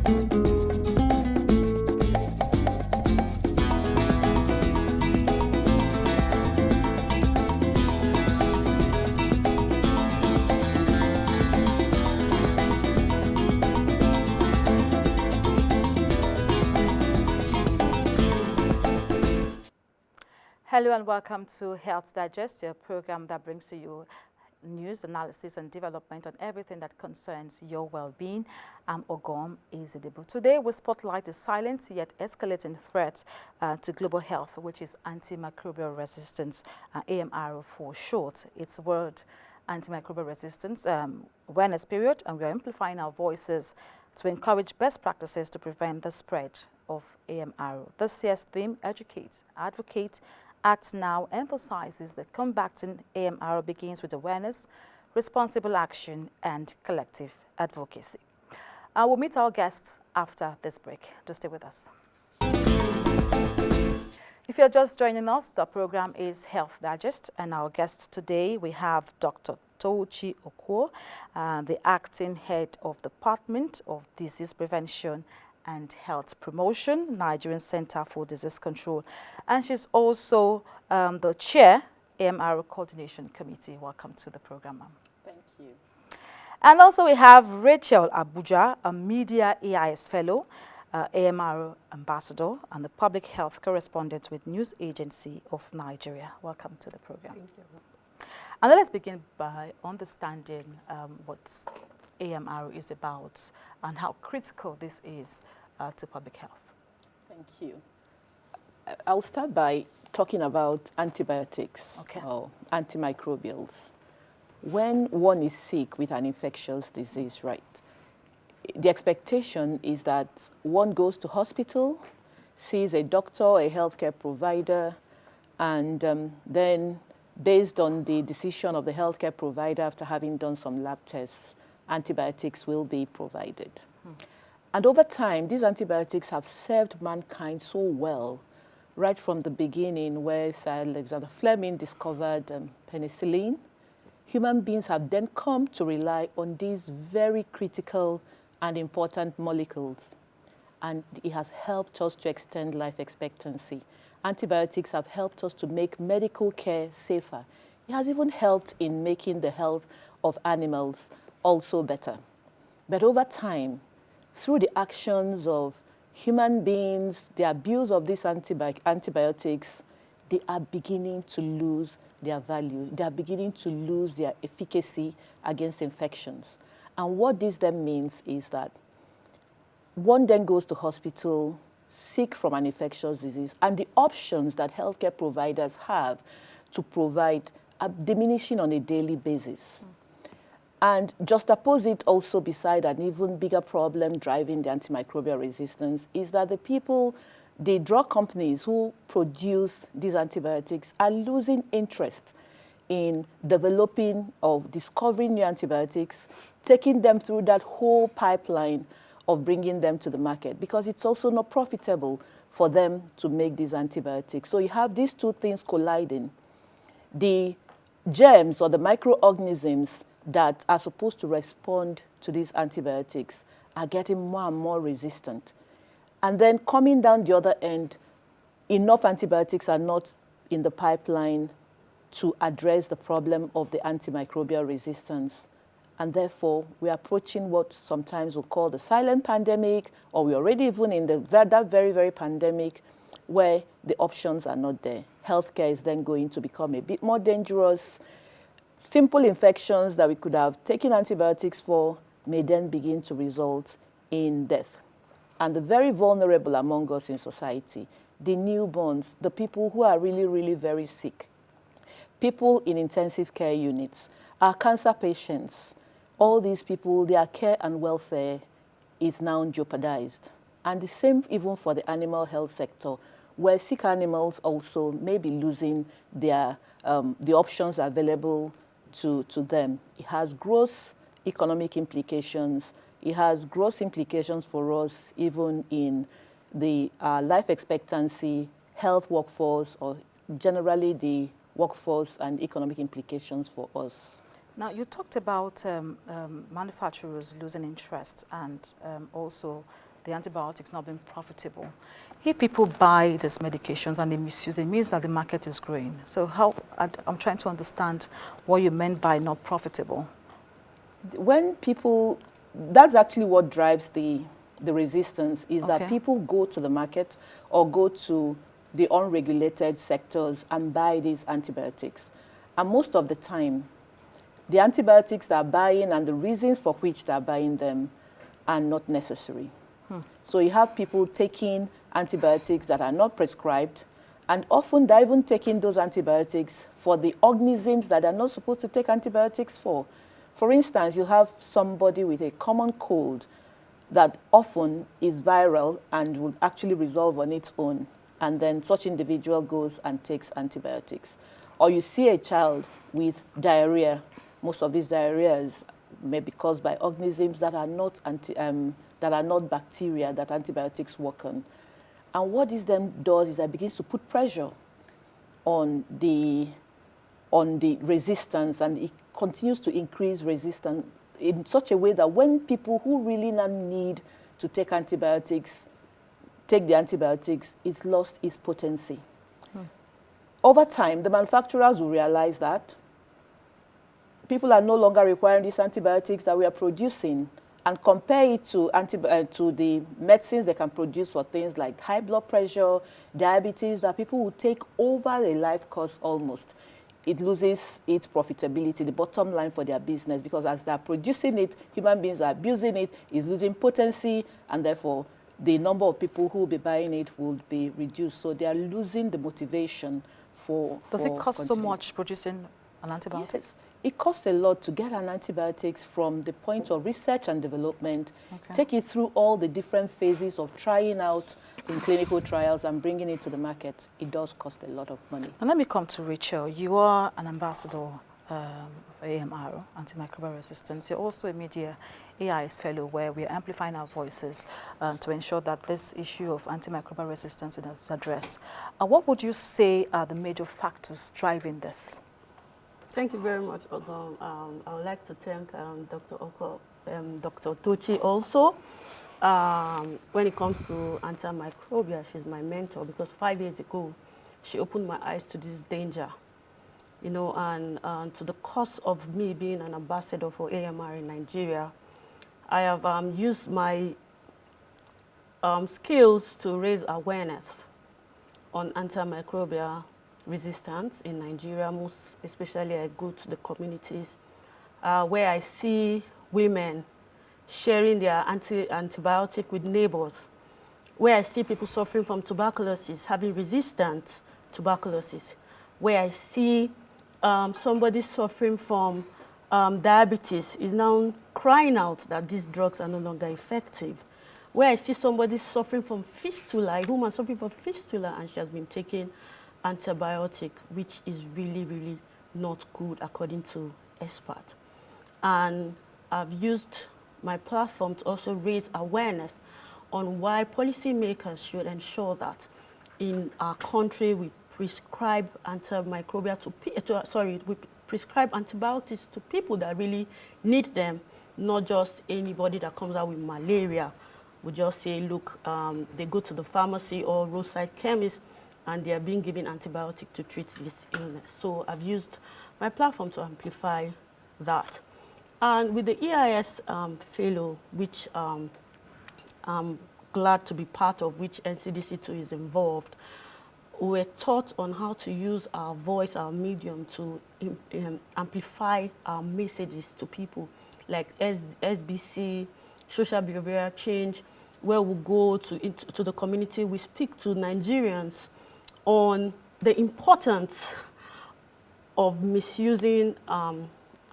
Hello and welcome to Health Digest, a program that brings to you news, analysis and development on everything that concerns your well-being. I'm Ogom Ezedebo. Today we spotlight the silent yet escalating threat to global health, which is antimicrobial resistance, AMR for short. It's World Antimicrobial Resistance Awareness Period, and we are amplifying our voices to encourage best practices to prevent the spread of AMR. This year's theme, Educate, Advocate, Act Now, emphasizes that combating AMR begins with awareness, responsible action, and collective advocacy. We'll meet our guests after this break. Do stay with us. If you're just joining us, the program is Health Digest, and our guests today, we have Dr. Tochi Okwo, the acting head of the Department of Disease Prevention and Health Promotion, Nigerian Center for Disease Control. And she's also the chair, AMR Coordination Committee. Welcome to the program, ma'am. Thank you. And also we have Rachel Abuja, a Media AIS Fellow, AMR Ambassador, and the Public Health Correspondent with News Agency of Nigeria. Welcome to the program. Thank you. And then let's begin by understanding what AMR is about and how critical this is to public health. Thank you. I'll start by talking about antibiotics or antimicrobials. When one is sick with an infectious disease, right, the expectation is that one goes to hospital, sees a doctor, a healthcare provider, and then based on the decision of the healthcare provider after having done some lab tests, antibiotics will be provided. And over time, these antibiotics have served mankind so well, right from the beginning where Sir Alexander Fleming discovered penicillin. Human beings have then come to rely on these very critical and important molecules, and it has helped us to extend life expectancy. Antibiotics have helped us to make medical care safer. It has even helped in making the health of animals also better. But over time, through the actions of human beings, the abuse of these antibiotics, they are beginning to lose their value. They are beginning to lose their efficacy against infections. And what this then means is that one then goes to hospital, sick from an infectious disease, and the options that healthcare providers have to provide are diminishing on a daily basis. And just opposite also beside an even bigger problem driving the antimicrobial resistance is that the drug companies who produce these antibiotics are losing interest in developing or discovering new antibiotics, taking them through that whole pipeline of bringing them to the market, because it's also not profitable for them to make these antibiotics. So you have these two things colliding. The germs or the microorganisms that are supposed to respond to these antibiotics are getting more and more resistant. And then coming down the other end, enough antibiotics are not in the pipeline to address the problem of the antimicrobial resistance. And therefore, we're approaching what sometimes we'll call the silent pandemic, or we're already even in that very, very pandemic where the options are not there. Healthcare is then going to become a bit more dangerous. Simple infections that we could have taken antibiotics for may then begin to result in death. And the very vulnerable among us in society, the newborns, the people who are really, really very sick, people in intensive care units, our cancer patients, all these people, their care and welfare is now jeopardized. And the same even for the animal health sector, where sick animals also may be losing their, the options available to them. It has gross economic implications. It has gross implications for us even in the life expectancy, health workforce, or generally the workforce and economic implications for us. Now, you talked about manufacturers losing interest and also the antibiotics not being profitable. If people buy these medications and they misuse it, it means that the market is growing. So I'm trying to understand what you meant by not profitable. When people, that's actually what drives the resistance, is that people go to the market or go to the unregulated sectors and buy these antibiotics. And most of the time, the antibiotics they're buying and the reasons for which they're buying them are not necessary. So you have people taking antibiotics that are not prescribed, and often they're even taking those antibiotics for the organisms that they're not supposed to take antibiotics for. For instance, you have somebody with a common cold that often is viral and will actually resolve on its own, and then such individual goes and takes antibiotics. Or you see a child with diarrhea. Most of these diarrheas may be caused by organisms that are not bacteria that antibiotics work on. And what this then does is that it begins to put pressure on the resistance, and it continues to increase resistance in such a way that when people who really now need to take antibiotics take the antibiotics, it's lost its potency. Over time, the manufacturers will realize that people are no longer requiring these antibiotics that we are producing, and compare it to the medicines they can produce for things like high blood pressure, diabetes, that people will take over a life course almost. It loses its profitability, the bottom line for their business, because as they're producing it, human beings are abusing it, it's losing potency, and therefore the number of people who will be buying it will be reduced. So they are losing the motivation for Does it cost so much producing an antibiotic? Yes. It costs a lot to get an antibiotics from the point of research and development, take it through all the different phases of trying out in clinical trials and bringing it to the market. It does cost a lot of money. And let me come to Rachel. You are an ambassador of AMR, Antimicrobial Resistance. You're also a Media AIS Fellow, where we are amplifying our voices to ensure that this issue of antimicrobial resistance is addressed. What would you say are the major factors driving this? Thank you very much, Ogom. I would like to thank Dr. Tochi also. When it comes to antimicrobial, she's my mentor, because 5 years ago, she opened my eyes to this danger, you know, and to the cause of me being an ambassador for AMR in Nigeria. I have used my skills to raise awareness on antimicrobial resistance in Nigeria. Most especially, I go to the communities where I see women sharing their antibiotic with neighbors, where I see people suffering from tuberculosis, having resistant tuberculosis, where I see somebody suffering from diabetes is now crying out that these drugs are no longer effective, where I see somebody suffering from fistula, a woman suffering from fistula, and she has been taking antibiotic, which is really, really not good according to experts. And I've used my platform to also raise awareness on why policymakers should ensure that in our country we prescribe antimicrobial we prescribe antibiotics to people that really need them, not just anybody that comes out with malaria. We just say, look, they go to the pharmacy or roadside chemist and they are being given antibiotic to treat this illness. So I've used my platform to amplify that. And with the EIS fellow, which I'm glad to be part of, which NCDC2 is involved, we're taught on how to use our voice, our medium, to amplify our messages to people, like SBC, social behavioral change, where we go to the community, we speak to Nigerians on the importance of misusing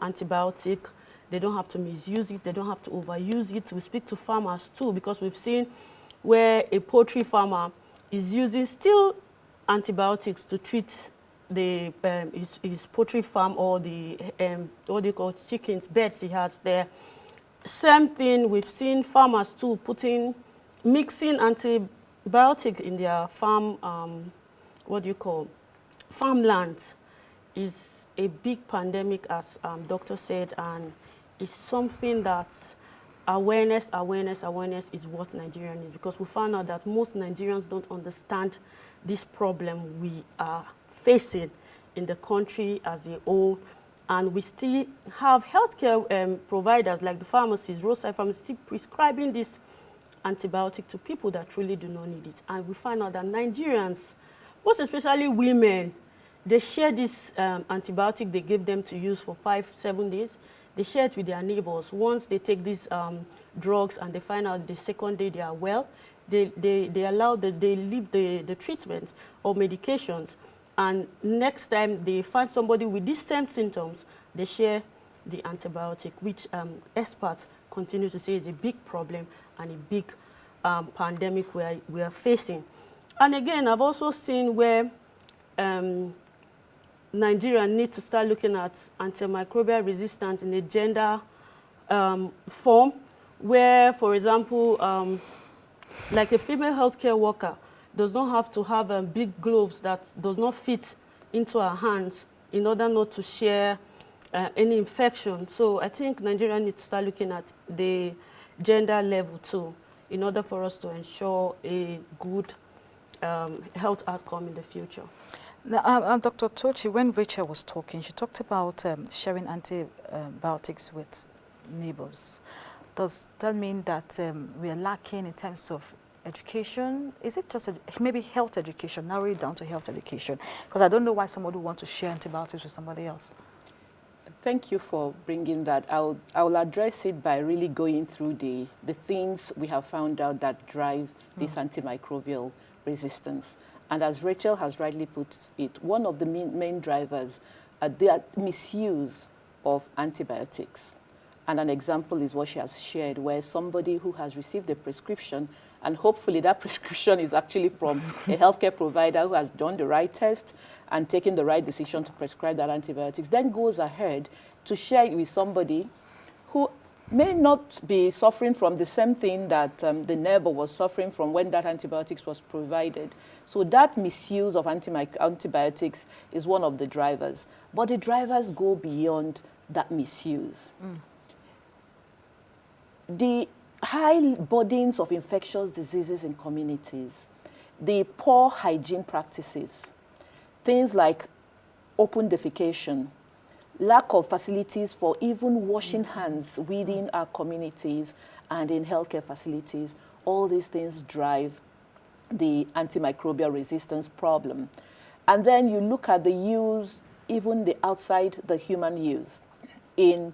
antibiotic. They don't have to misuse it, they don't have to overuse it. We speak to farmers too, because we've seen where a poultry farmer is using still antibiotics to treat the his poultry farm, or the what do you call chickens, birds he has there. Same thing, we've seen farmers too mixing antibiotic in their farm, farmlands. Is a big pandemic, as doctor said, and it's something that awareness is what Nigerian is, because we found out that most Nigerians don't understand this problem we are facing in the country as a whole. And we still have healthcare providers like the pharmacies, roadside pharmacies, still prescribing this antibiotic to people that truly do not need it. And we find out that Nigerians, most especially women, they share this antibiotic they give them to use for 5-7 days. They share it with their neighbors. Once they take these drugs and they find out the second day they are well, they leave the treatment or medications. And next time they find somebody with these same symptoms, they share the antibiotic, which experts continue to say is a big problem and a big pandemic we are facing. And again, I've also seen where Nigeria need to start looking at antimicrobial resistance in a gender form, where, for example, like a female healthcare worker does not have to have big gloves that does not fit into her hands in order not to share any infection. So I think Nigeria needs to start looking at the gender level too, in order for us to ensure a good health outcome in the future. Now, Dr. Tochi, when Rachel was talking, she talked about sharing antibiotics with neighbors. Does that mean that we are lacking in terms of education? Is it just maybe health education, narrow it down to health education? Because I don't know why somebody would want to share antibiotics with somebody else. Thank you for bringing that. I'll address it by really going through the things we have found out that drive this antimicrobial resistance. And as Rachel has rightly put it, one of the main drivers are the misuse of antibiotics. And an example is what she has shared, where somebody who has received a prescription, and hopefully that prescription is actually from a healthcare provider who has done the right test and taken the right decision to prescribe that antibiotics, then goes ahead to share it with somebody who may not be suffering from the same thing that the neighbor was suffering from when that antibiotics was provided. So that misuse of antibiotics is one of the drivers. But the drivers go beyond that misuse. The high burdens of infectious diseases in communities, the poor hygiene practices, things like open defecation, lack of facilities for even washing hands within our communities and in healthcare facilities, all these things drive the antimicrobial resistance problem. And then you look at the use, even the outside the human use, in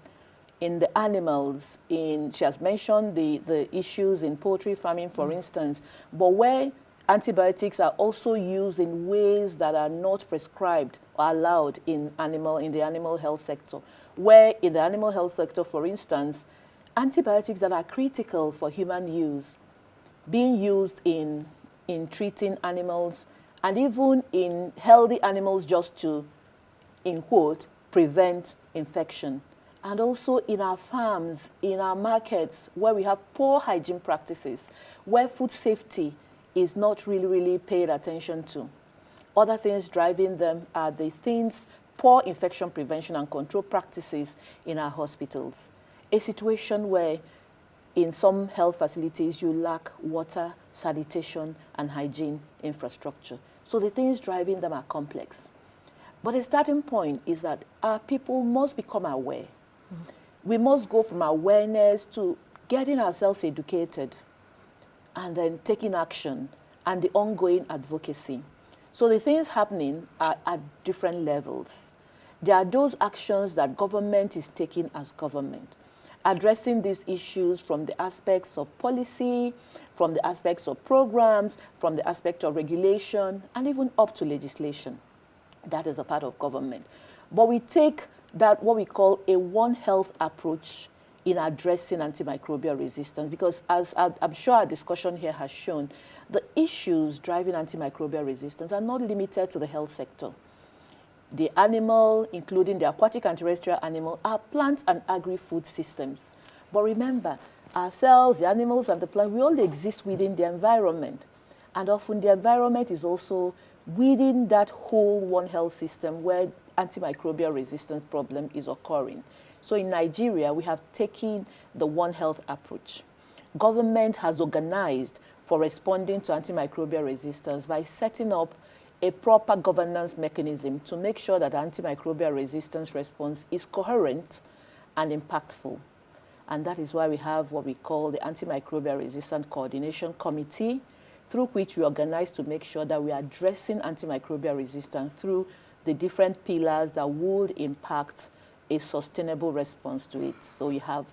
the animals, she has mentioned the issues in poultry farming, for instance, but where antibiotics are also used in ways that are not prescribed or allowed in the animal health sector, where in the animal health sector, for instance, antibiotics that are critical for human use, being used in treating animals and even in healthy animals just to, in quote, prevent infection. And also in our farms, in our markets, where we have poor hygiene practices, where food safety is not really paid attention to. Other things driving them are the things, poor infection prevention and control practices in our hospitals. A situation where in some health facilities you lack water, sanitation, and hygiene infrastructure. So the things driving them are complex. But the starting point is that our people must become aware. We must go from awareness to getting ourselves educated and then taking action and the ongoing advocacy. So the things happening are at different levels. There are those actions that government is taking as government, addressing these issues from the aspects of policy, from the aspects of programs, from the aspect of regulation, and even up to legislation. That is a part of government. But we take that what we call a One Health approach in addressing antimicrobial resistance, because as I'm sure our discussion here has shown, the issues driving antimicrobial resistance are not limited to the health sector. The animal, including the aquatic and terrestrial animal, are plant and agri-food systems. But remember, ourselves, the animals and the plant, we all exist within the environment. And often the environment is also within that whole One Health system where antimicrobial resistance problem is occurring. So in Nigeria, we have taken the One Health approach. Government has organized for responding to antimicrobial resistance by setting up a proper governance mechanism to make sure that antimicrobial resistance response is coherent and impactful. And that is why we have what we call the Antimicrobial Resistance Coordination Committee, through which we organize to make sure that we are addressing antimicrobial resistance through the different pillars that would impact a sustainable response to it. So you have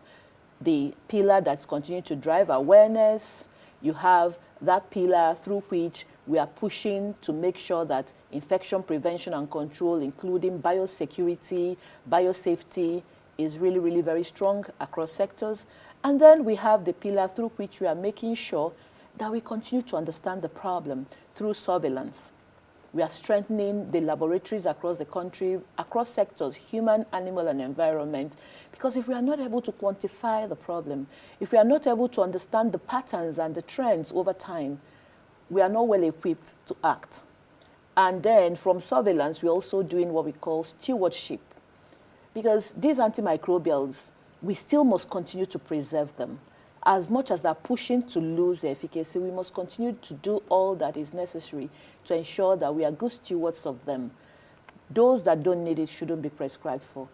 the pillar that's continuing to drive awareness. You have that pillar through which we are pushing to make sure that infection prevention and control, including biosecurity, biosafety, is really, really very strong across sectors. And then we have the pillar through which we are making sure that we continue to understand the problem through surveillance. We are strengthening the laboratories across the country, across sectors, human, animal, and environment, because if we are not able to quantify the problem, if we are not able to understand the patterns and the trends over time, we are not well equipped to act. And then from surveillance, we're also doing what we call stewardship, because these antimicrobials, we still must continue to preserve them. As much as they're pushing to lose their efficacy, we must continue to do all that is necessary to ensure that we are good stewards of them. Those that don't need it shouldn't be prescribed for.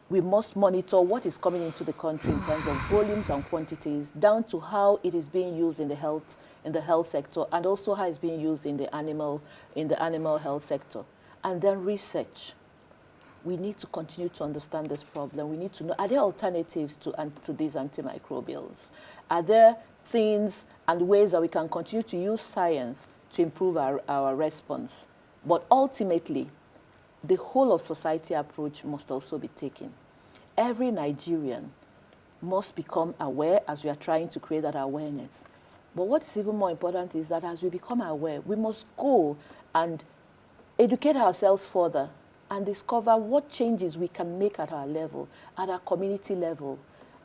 We must monitor what is coming into the country in terms of volumes and quantities, down to how it is being used in the health sector, and also how it's being used in the animal health sector. And then research. We need to continue to understand this problem. We need to know, are there alternatives to these antimicrobials? Are there things and ways that we can continue to use science to improve our response? But ultimately, the whole of society approach must also be taken. Every Nigerian must become aware as we are trying to create that awareness. But what is even more important is that as we become aware, we must go and educate ourselves further and discover what changes we can make at our level, at our community level,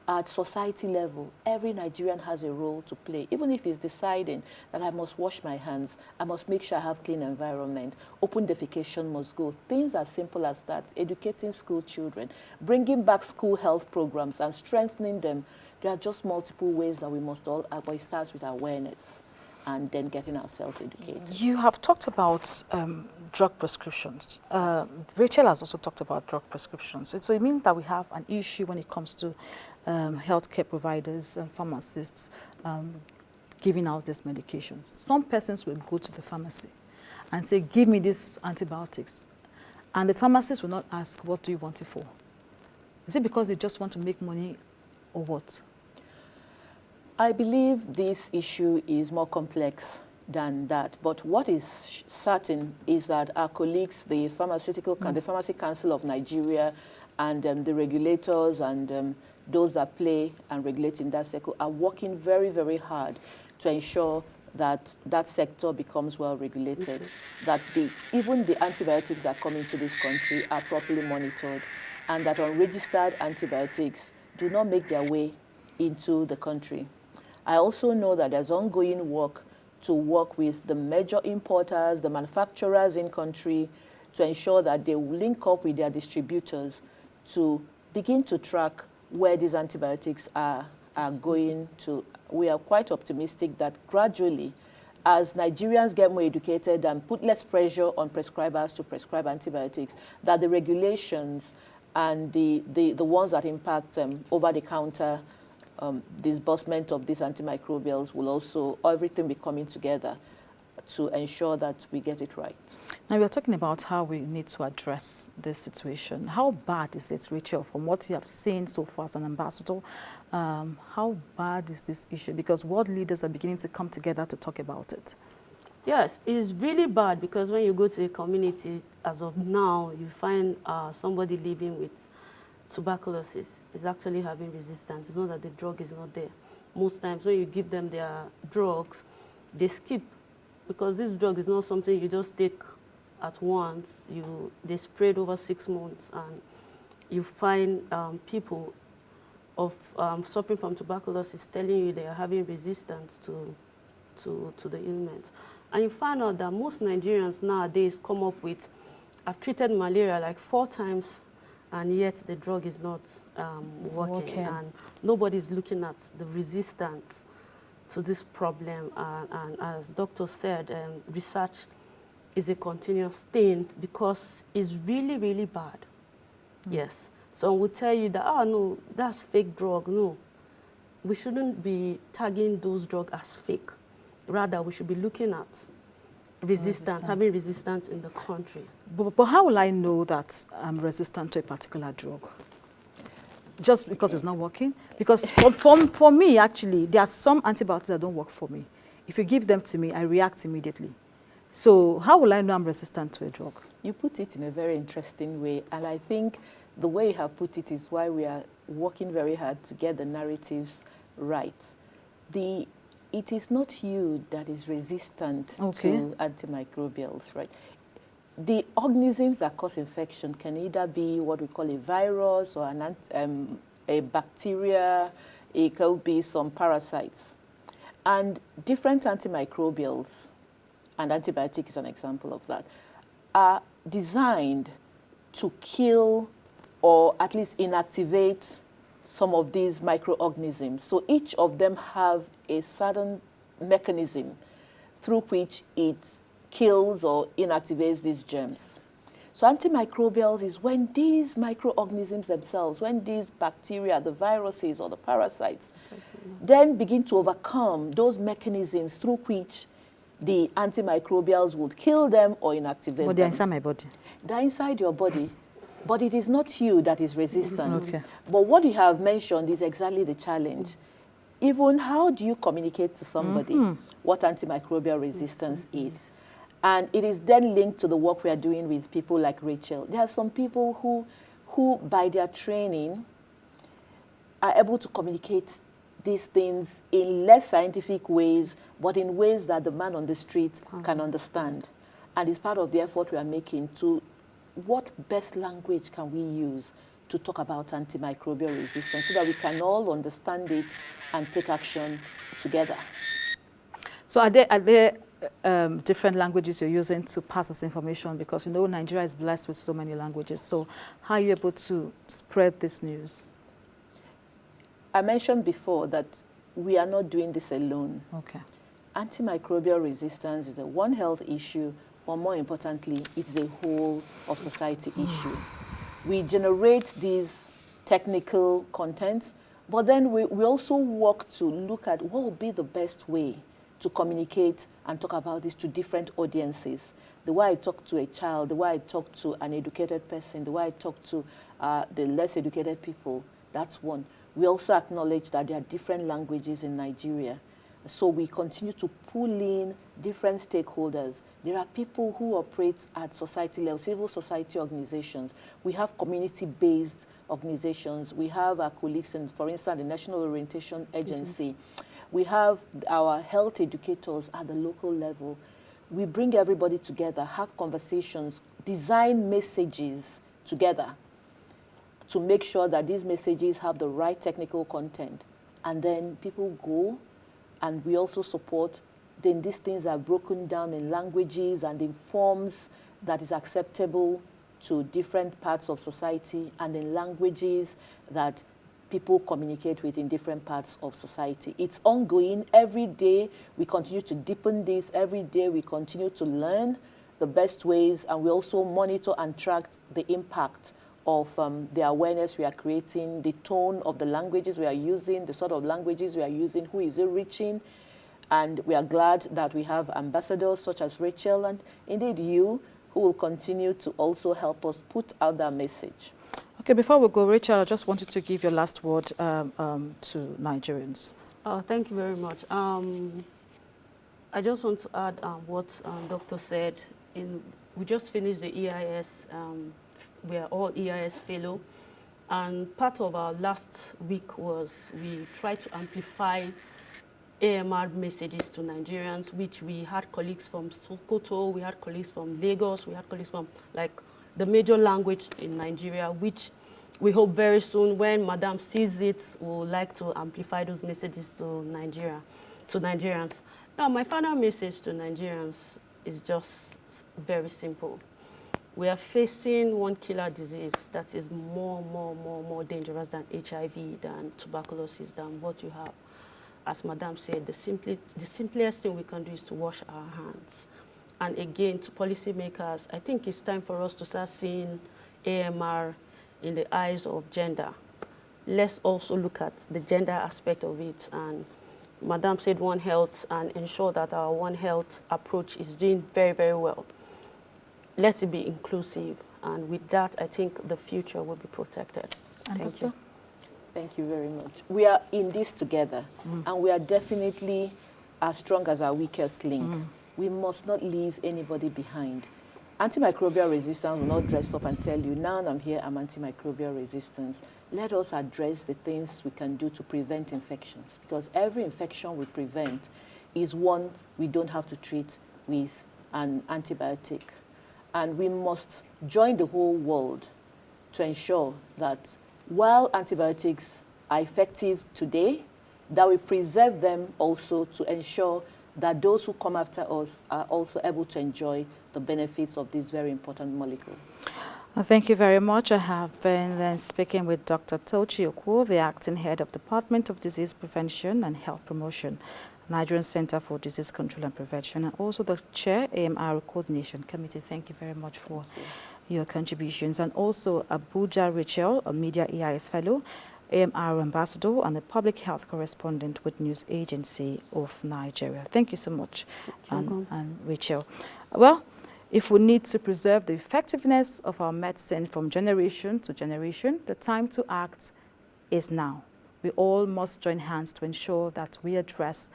at society level. Every Nigerian has a role to play, even if he's deciding that I must wash my hands, I must make sure I have clean environment, open defecation must go. Things as simple as that, educating school children, bringing back school health programs and strengthening them. There are just multiple ways that we must all, but it starts with awareness and then getting ourselves educated. You have talked about drug prescriptions. Rachel has also talked about drug prescriptions. So it means that we have an issue when it comes to healthcare providers and pharmacists giving out these medications. Some persons will go to the pharmacy and say, give me these antibiotics. And the pharmacist will not ask, what do you want it for? Is it because they just want to make money or what? I believe this issue is more complex than that. But what is certain is that our colleagues, the the Pharmacy Council of Nigeria, and the regulators and those that play and regulate in that sector are working very, very hard to ensure that that sector becomes well regulated, that even the antibiotics that come into this country are properly monitored, and that unregistered antibiotics do not make their way into the country. I also know that there's ongoing work to work with the major importers, the manufacturers in country, to ensure that they will link up with their distributors to begin to track where these antibiotics are going to. We are quite optimistic that gradually, as Nigerians get more educated and put less pressure on prescribers to prescribe antibiotics, that the regulations and the ones that impact over-the-counter disbursement of these antimicrobials will also, everything be coming together to ensure that we get it right. Now, we're talking about how we need to address this situation. How bad is it, Rachel, from what you have seen so far as an ambassador? How bad is this issue? Because world leaders are beginning to come together to talk about it. Yes, it's really bad because when you go to a community, as of now, you find somebody living with tuberculosis is actually having resistance. It's not that the drug is not there. Most times when you give them their drugs, they skip, because this drug is not something you just take at once. They spread over 6 months, and you find people suffering from tuberculosis telling you they are having resistance to the ailment. And you find out that most Nigerians nowadays come up with, I've treated malaria like 4 times and yet the drug is not working. And nobody's looking at the resistance to this problem. And as Doctor said, research is a continuous thing because it's really, really bad. Yes. Some will tell you that, oh, no, that's fake drug. No, we shouldn't be tagging those drugs as fake. Rather, we should be looking at resistance, having resistance in the country. But how will I know that I'm resistant to a particular drug? Just because it's not working? Because for me, actually, there are some antibiotics that don't work for me. If you give them to me, I react immediately. So how will I know I'm resistant to a drug? You put it in a very interesting way, and I think the way you have put it is why we are working very hard to get the narratives right. It is not you that is resistant to antimicrobials, right? The organisms that cause infection can either be what we call a virus or a bacteria. It could be some parasites. And different antimicrobials, and antibiotic is an example of that, are designed to kill or at least inactivate some of these microorganisms. So each of them have a certain mechanism through which it kills or inactivates these germs. So antimicrobials is when these microorganisms themselves, when these bacteria, the viruses or the parasites, then begin to overcome those mechanisms through which the antimicrobials would kill them or inactivate them. But they're inside my body. They're inside your body. But it is not you that is resistant. But what you have mentioned is exactly the challenge. Even how do you communicate to somebody what antimicrobial resistance is? And it is then linked to the work we are doing with people like Rachel. There are some people who by their training, are able to communicate these things in less scientific ways, but in ways that the man on the street can understand. And it's part of the effort we are making to what best language can we use to talk about antimicrobial resistance so that we can all understand it and take action together. So are there different languages you're using to pass this information? Because you know Nigeria is blessed with so many languages. So how are you able to spread this news? I mentioned before that we are not doing this alone. Okay. Antimicrobial resistance is a One Health issue, but more importantly, it's a whole of society issue. We generate these technical contents, but then we also work to look at what would be the best way to communicate and talk about this to different audiences. The way I talk to a child, the way I talk to an educated person, the way I talk to the less educated people, that's one. We also acknowledge that there are different languages in Nigeria. So we continue to pull in different stakeholders. There are people who operate at society level, civil society organizations. We have community-based organizations. We have our colleagues in, for instance, the National Orientation Agency. We have our health educators at the local level. We bring everybody together, have conversations, design messages together to make sure that these messages have the right technical content. And then people go, and we also support. Then these things are broken down in languages and in forms that is acceptable to different parts of society and in languages that people communicate with in different parts of society. It's ongoing. Every day we continue to deepen this. Every day we continue to learn the best ways, and we also monitor and track the impact of the awareness we are creating, the tone of the languages we are using, the sort of languages we are using, who is it reaching. And we are glad that we have ambassadors such as Rachel and indeed you, who will continue to also help us put out that message. Okay, before we go, Rachel, I just wanted to give your last word to Nigerians. Thank you very much. I just want to add what Doctor said. We just finished the EIS. We are all EIS fellow. And part of our last week was we tried to amplify AMR messages to Nigerians, which we had colleagues from Sokoto, we had colleagues from Lagos, we had colleagues from like the major language in Nigeria, which we hope very soon when Madam sees it, we'll like to amplify those messages to Nigerians. Now, my final message to Nigerians is just very simple. we are facing one killer disease that is more dangerous than HIV, than tuberculosis, than what you have. As Madam said, the simplest thing we can do is to wash our hands. And again, to policymakers, I think it's time for us to start seeing AMR in the eyes of gender. Let's also look at the gender aspect of it. And Madam said One Health, and ensure that our One Health approach is doing very well. Let it be inclusive. And with that, I think the future will be protected. Thank you. Thank you very much. We are in this together, and we are definitely as strong as our weakest link. We must not leave anybody behind. Antimicrobial resistance will not dress up and tell you, now I'm here, I'm antimicrobial resistance. Let us address the things we can do to prevent infections, because every infection we prevent is one we don't have to treat with an antibiotic. And we must join the whole world to ensure that while antibiotics are effective today, that we preserve them also to ensure that those who come after us are also able to enjoy the benefits of this very important molecule. Thank you very much. I have been speaking with Dr. Tochi Okwo, the Acting Head of Department of Disease Prevention and Health Promotion, Nigerian Center for Disease Control and Prevention, and also the Chair, AMR Coordination Committee. Thank you very much for your contributions. And also Abuja Rachel, a Media EIS Fellow, AMR Ambassador, and a Public Health Correspondent with News Agency of Nigeria. Thank you so much, and Rachel. Well, if we need to preserve the effectiveness of our medicine from generation to generation, the time to act is now. We all must join hands to ensure that we address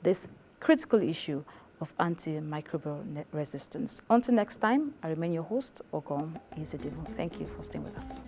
this critical issue of antimicrobial resistance. Until next time, I remain your host, Ogom Izedivu. Thank you for staying with us.